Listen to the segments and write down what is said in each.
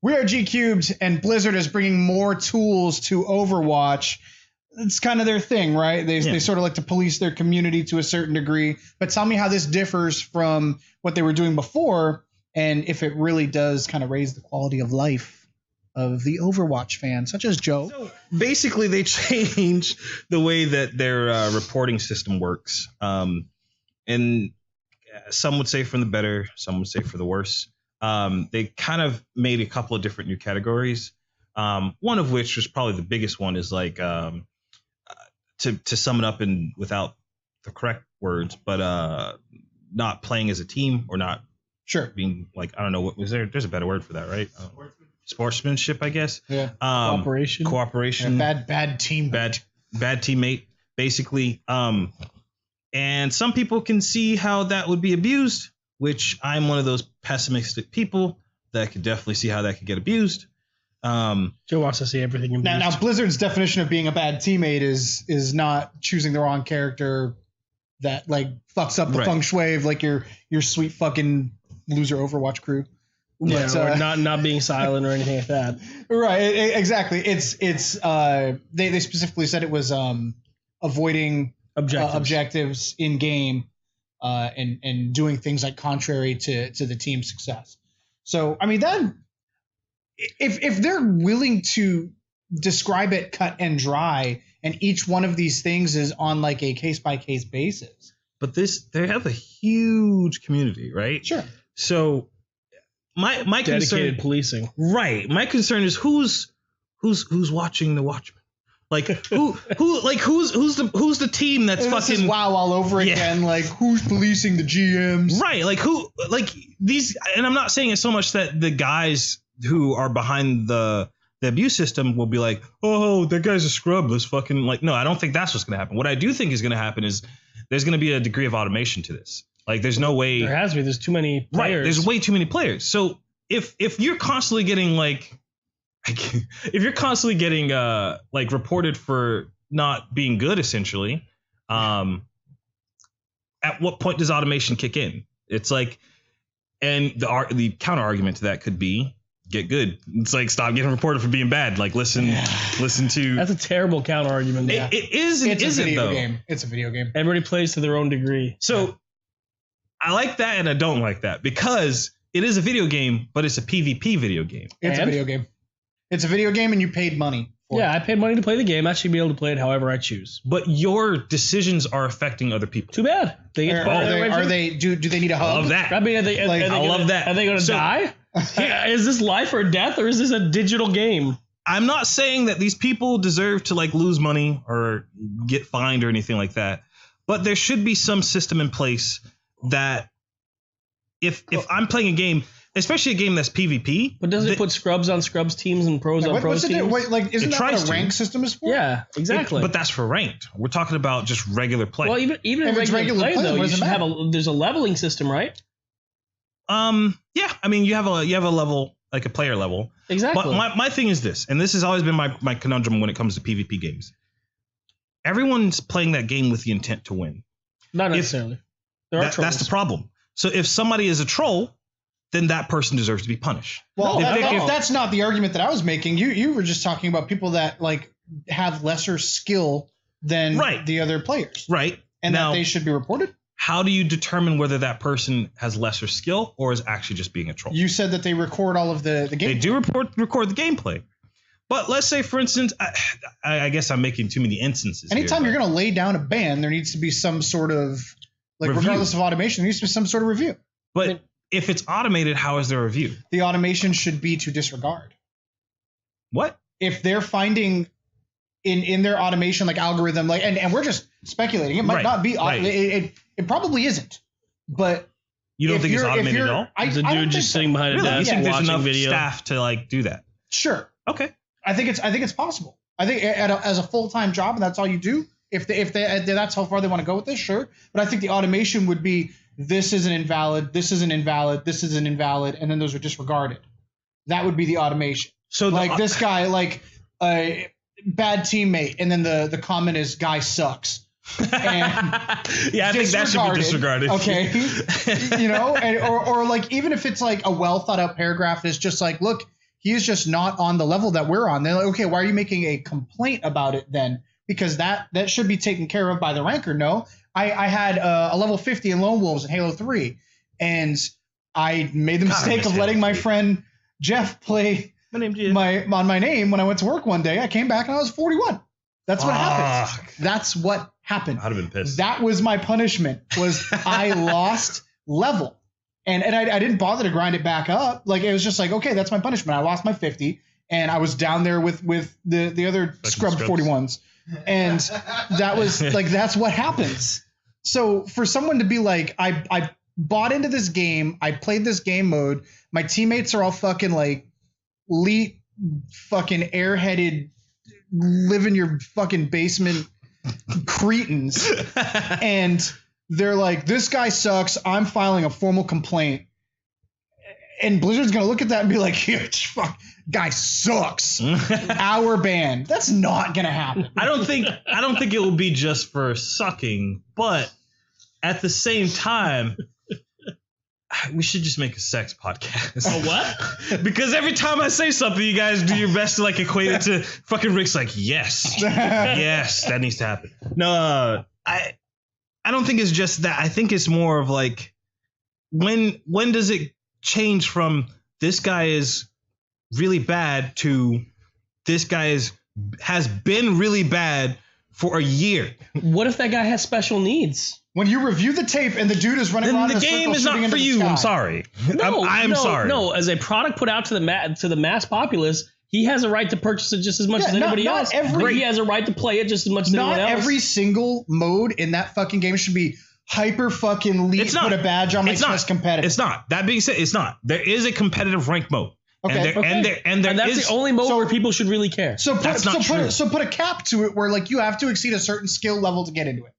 we are G Cubed, and Blizzard is bringing more tools to Overwatch. It's kind of their thing, right? They sort of like to police their community to a certain degree. But tell me how this differs from what they were doing before, and if it really does kind of raise the quality of life of the Overwatch fans, such as Joe. So basically, they changed the way that their reporting system works. And some would say for the better, some would say for the worse. They kind of made a couple of different new categories. One of which was probably the biggest one is like, to sum it up in without the correct words, but not playing as a team or not being like, I don't know, what was there's a better word for that, right? Sportsmanship, I guess. Yeah. Cooperation. Yeah, bad team. Bad teammate, basically. And some people can see how that would be abused, which I'm one of those pessimistic people that could definitely see how that could get abused. Joe wants to see everything abused. Now Blizzard's definition of being a bad teammate is not choosing the wrong character that like fucks up the feng shui of like your sweet fucking loser Overwatch crew. Yeah, or not being silent or anything like that. Right, exactly. It's they specifically said it was avoiding objectives in game and doing things like contrary to the team's success. So I mean that if they're willing to describe it cut and dry, and each one of these things is on like a case by case basis. But they have a huge community, right? Sure. So my dedicated concern, policing, right? My concern is who's watching the Watchmen. Like who's the team that's and fucking this is WoW all over again? Like who's policing the GMs? Right? Like who? Like these? And I'm not saying it so much that the guys who are behind the abuse system will be like, oh, that guy's a scrub. Let's fucking like. No, I don't think that's what's going to happen. What I do think is going to happen is there's going to be a degree of automation to this. Like there's no way. There has to be. There's too many players. Right. There's way too many players. So if you're constantly getting like reported for not being good, essentially, at what point does automation kick in? It's like, and the counter argument to that could be get good. It's like stop getting reported for being bad. Like listen to. That's a terrible counter argument. It is. It It's a isn't video though. game. It's a video game. Everybody plays to their own degree. So I like that and I don't like that because it is a video game, but it's a PvP video game. It's a video game. It's a video game, and you paid money for it. I paid money to play the game. I should be able to play it however I choose. But your decisions are affecting other people. Too bad. They get Do they need a hug? Love that. I mean, I love that. Are they going to die? Is this life or death, or is this a digital game? I'm not saying that these people deserve to like lose money or get fined or anything like that, but there should be some system in place that if I'm playing a game, especially a game that's PvP. But doesn't it put scrubs on scrubs teams and pros on pros teams? Isn't that what a rank system is for? Yeah, exactly. But that's for ranked. We're talking about just regular play. Well, even in regular play though, you should have there's a leveling system, right? Yeah. I mean, you have a level, like a player level. Exactly. But my thing is this, and this has always been my conundrum when it comes to PvP games. Everyone's playing that game with the intent to win. Not necessarily. That's the problem. So if somebody is a troll, then that person deserves to be punished. Well, if that's not the argument that I was making, you were just talking about people that like have lesser skill than the other players. Right. And now, that they should be reported? How do you determine whether that person has lesser skill or is actually just being a troll? You said that they record all of the gameplay. They do record the gameplay. But let's say, for instance, I guess I'm making too many instances. Anytime you're going to lay down a ban, there needs to be some sort of, like review. Regardless of automation, there needs to be some sort of review. But if it's automated, how is there a review? The automation should be to disregard. What? If they're finding in their automation, like algorithm, like and we're just speculating. It might not be. It probably isn't. But you don't think it's automated at all? There's a dude just sitting behind a desk you think there's enough video. staff to like do that? Sure. Okay. I think it's possible. I think as a full-time job, and that's all you do. If that's how far they want to go with this, sure. But I think the automation would be this is an invalid, this is an invalid, this is an invalid, and then those are disregarded. That would be the automation. So like this guy, like a bad teammate, and then the comment is guy sucks. And yeah, I think that should be disregarded. Okay. Or like even if it's like a well thought out paragraph, it's just like, look, He is just not on the level that we're on. They're like, okay, why are you making a complaint about it then? Because that should be taken care of by the ranker. No, I had a level 50 in Lone Wolves in Halo 3, and I made the mistake of letting my friend Jeff play my name when I went to work one day. I came back and I was 41. That's what happened. That's what happened. I'd have been pissed. That was my punishment. Was I lost level. And I didn't bother to grind it back up. Like, it was just like, okay, that's my punishment. I lost my 50, and I was down there with the other scrubbed 41s. And that was like, that's what happens. So for someone to be like, I bought into this game, I played this game mode, my teammates are all fucking like elite fucking airheaded, live in your fucking basement cretins, and they're like, this guy sucks, I'm filing a formal complaint. And Blizzard's going to look at that and be like, fuck, guy sucks. Our ban. That's not going to happen. I don't think it will be just for sucking, but at the same time, we should just make a sex podcast. A what? Because every time I say something, you guys do your best to like equate it to fucking Rick's like, yes, yes, that needs to happen. No, I don't think it's just that. I think it's more of like, when does it change from this guy is really bad to this guy has been really bad for a year? What if that guy has special needs? When you review the tape and the dude is running around, then the game is not for you. I'm sorry. I'm sorry. No, as a product put out to the mass populace, he has a right to purchase it just as much as anybody else. He has a right to play it just as much as anyone else. Not every single mode in that fucking game should be hyper fucking elite. Put a badge on my chest competitive. It's not. That being said, it's not. There is a competitive rank mode. Okay. And that's the only mode where people should really care. So put a cap to it where like you have to exceed a certain skill level to get into it.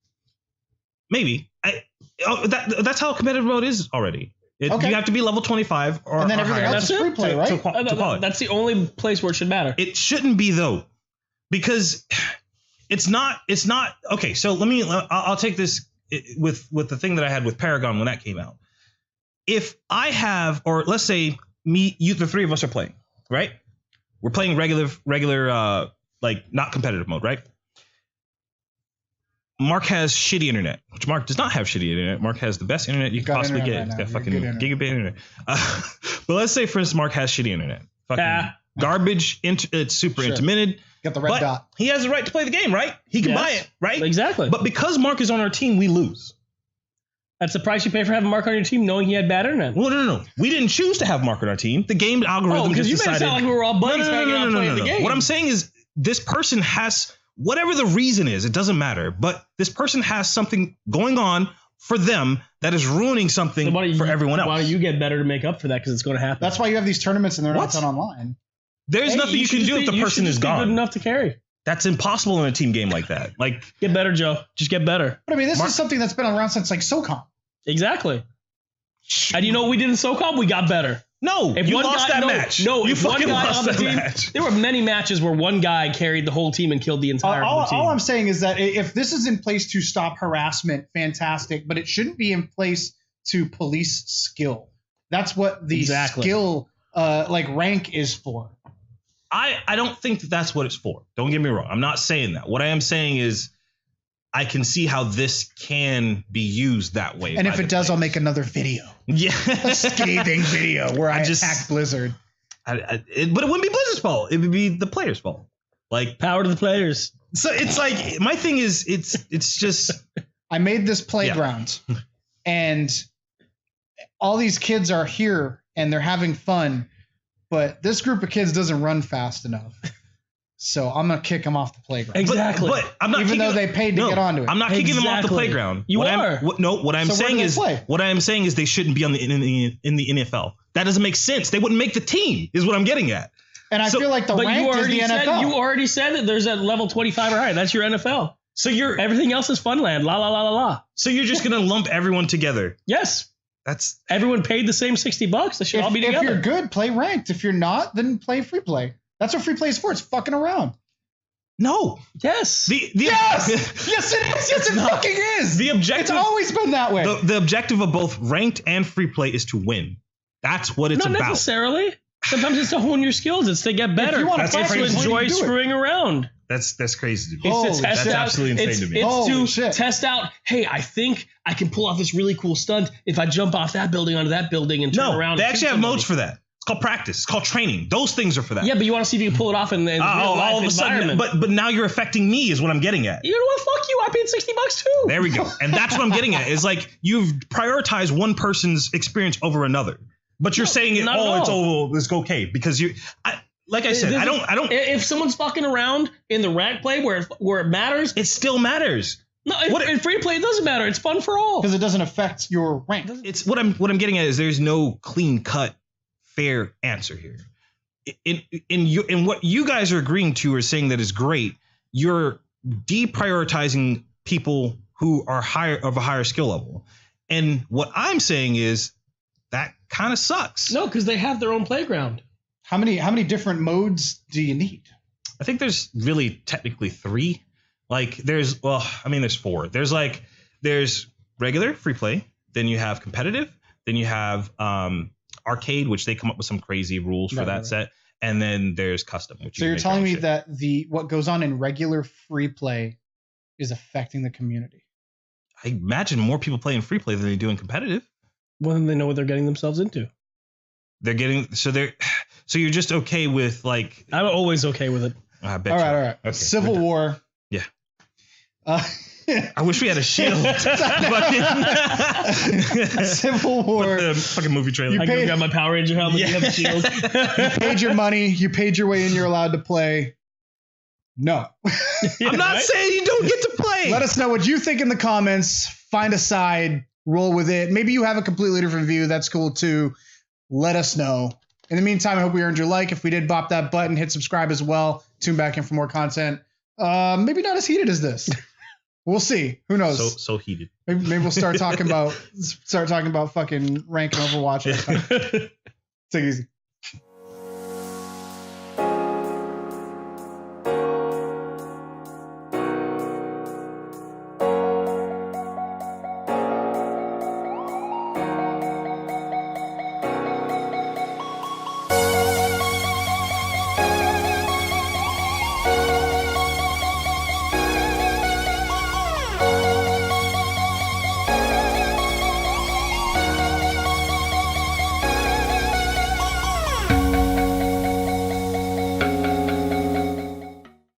Maybe. That's how competitive mode is already. You have to be level 25 or and then everything higher. else is free play, right? That's the only place where it should matter. It shouldn't be though, because it's not. Okay, so I'll take this with the thing that I had with Paragon when that came out. If I have, or let's say the three of us are playing, right? We're playing regular, like not competitive mode, right? Mark has shitty internet, which Mark does not have shitty internet. Mark has the best internet you can possibly get. He's got fucking gigabit internet. But let's say, for instance, Mark has shitty internet. Fucking garbage. It's super intermittent. Got the red dot. He has the right to play the game, right? He can buy it, right? Exactly. But because Mark is on our team, we lose. That's the price you pay for having Mark on your team, knowing he had bad internet. Well, no. We didn't choose to have Mark on our team. The game algorithm just decided. Because you made it sound like we were all buddies hanging out playing the game. What I'm saying is, this person has, whatever the reason is, it doesn't matter. But this person has something going on for them that is ruining something for everyone else. Why don't you get better to make up for that? Because it's going to happen. That's why you have these tournaments and they're not done online. There's nothing you can do if the person is gone. Good enough to carry. That's impossible in a team game like that. Like, get better, Joe. Just get better. But I mean, this is something that's been around since like SOCOM. Exactly. And you know what we did in SOCOM? We got better. No, you lost that match. No, you fucking lost that match. There were many matches where one guy carried the whole team and killed the entire team. All I'm saying is that if this is in place to stop harassment, fantastic, but it shouldn't be in place to police skill. That's what the skill rank is for. I don't think that's what it's for. Don't get me wrong. I'm not saying that. What I am saying is, I can see how this can be used that way. And if it does, I'll make another video. Yeah. A scathing video where I attack Blizzard. But it wouldn't be Blizzard's fault. It would be the players' fault. Like, power to the players. So it's like, my thing is, it's just. I made this playground and all these kids are here and they're having fun, but this group of kids doesn't run fast enough. So I'm going to kick them off the playground. Exactly. But I'm not even though they paid to get onto it. I'm not kicking them off the playground. You are. What I'm saying is they shouldn't be on in the NFL. That doesn't make sense. They wouldn't make the team, is what I'm getting at. And I feel like the rank is the NFL. You already said that there's a level 25 or higher. That's your NFL. So everything else is Funland. La la la la la. So you're just going to lump everyone together. Yes. That's everyone paid the same $60. They should all be together. If you're good, play ranked. If you're not, then play free play. That's what free play is for. It's fucking around. No. Yes. Yes. Yes, it is. Yes, it fucking is. The objective. It's always been that way. The objective of both ranked and free play is to win. That's what it's about. Not necessarily. Sometimes it's to hone your skills. It's to get better. It's to enjoy screwing around. That's crazy to me. It's to test that's out. Absolutely insane to me. It's to test out. Hey, I think I can pull off this really cool stunt if I jump off that building onto that building and turn around. They actually have modes for that. It's called practice. It's called training. Those things are for that. Yeah, but you want to see if you can pull it off in real life all of a sudden. But now you're affecting me is what I'm getting at. You know what? Fuck you. I paid $60 too. There we go. And that's what I'm getting at. Is like you've prioritized one person's experience over another. But you're saying it's okay because like I said, I don't. If someone's fucking around in the rank play where it matters, it still matters. No, in free play it doesn't matter. It's fun for all because it doesn't affect your rank. It's what I'm getting at is there's no clean cut, fair answer here. In what you guys are agreeing to or saying that is great, you're deprioritizing people who are of a higher skill level. And what I'm saying is that kind of sucks. No, because they have their own playground. How many different modes do you need? I think there's really technically 3. Like there's 4. There's regular free play, then you have competitive, then you have arcade, which they come up with some crazy rules for that set, and then there's custom. So you're telling me that what goes on in regular free play is affecting the community? I imagine more people play in free play than they do in competitive. Well, then they know what they're getting themselves into. So you're just okay with like. I'm always okay with it. I bet. All right. Okay, Civil War. Yeah. I wish we had a shield. Civil War. The fucking movie trailer. I go grab my Power Ranger helmet. Yeah. You have a shield. You paid your money. You paid your way in. You're allowed to play. No. I'm not saying you don't get to play. Let us know what you think in the comments. Find a side. Roll with it. Maybe you have a completely different view. That's cool too. Let us know. In the meantime, I hope we earned your like. If we did, bop that button, hit subscribe as well. Tune back in for more content. Maybe not as heated as this. We'll see. Who knows? So heated. Maybe we'll start talking about fucking rank and Overwatch. Take it easy.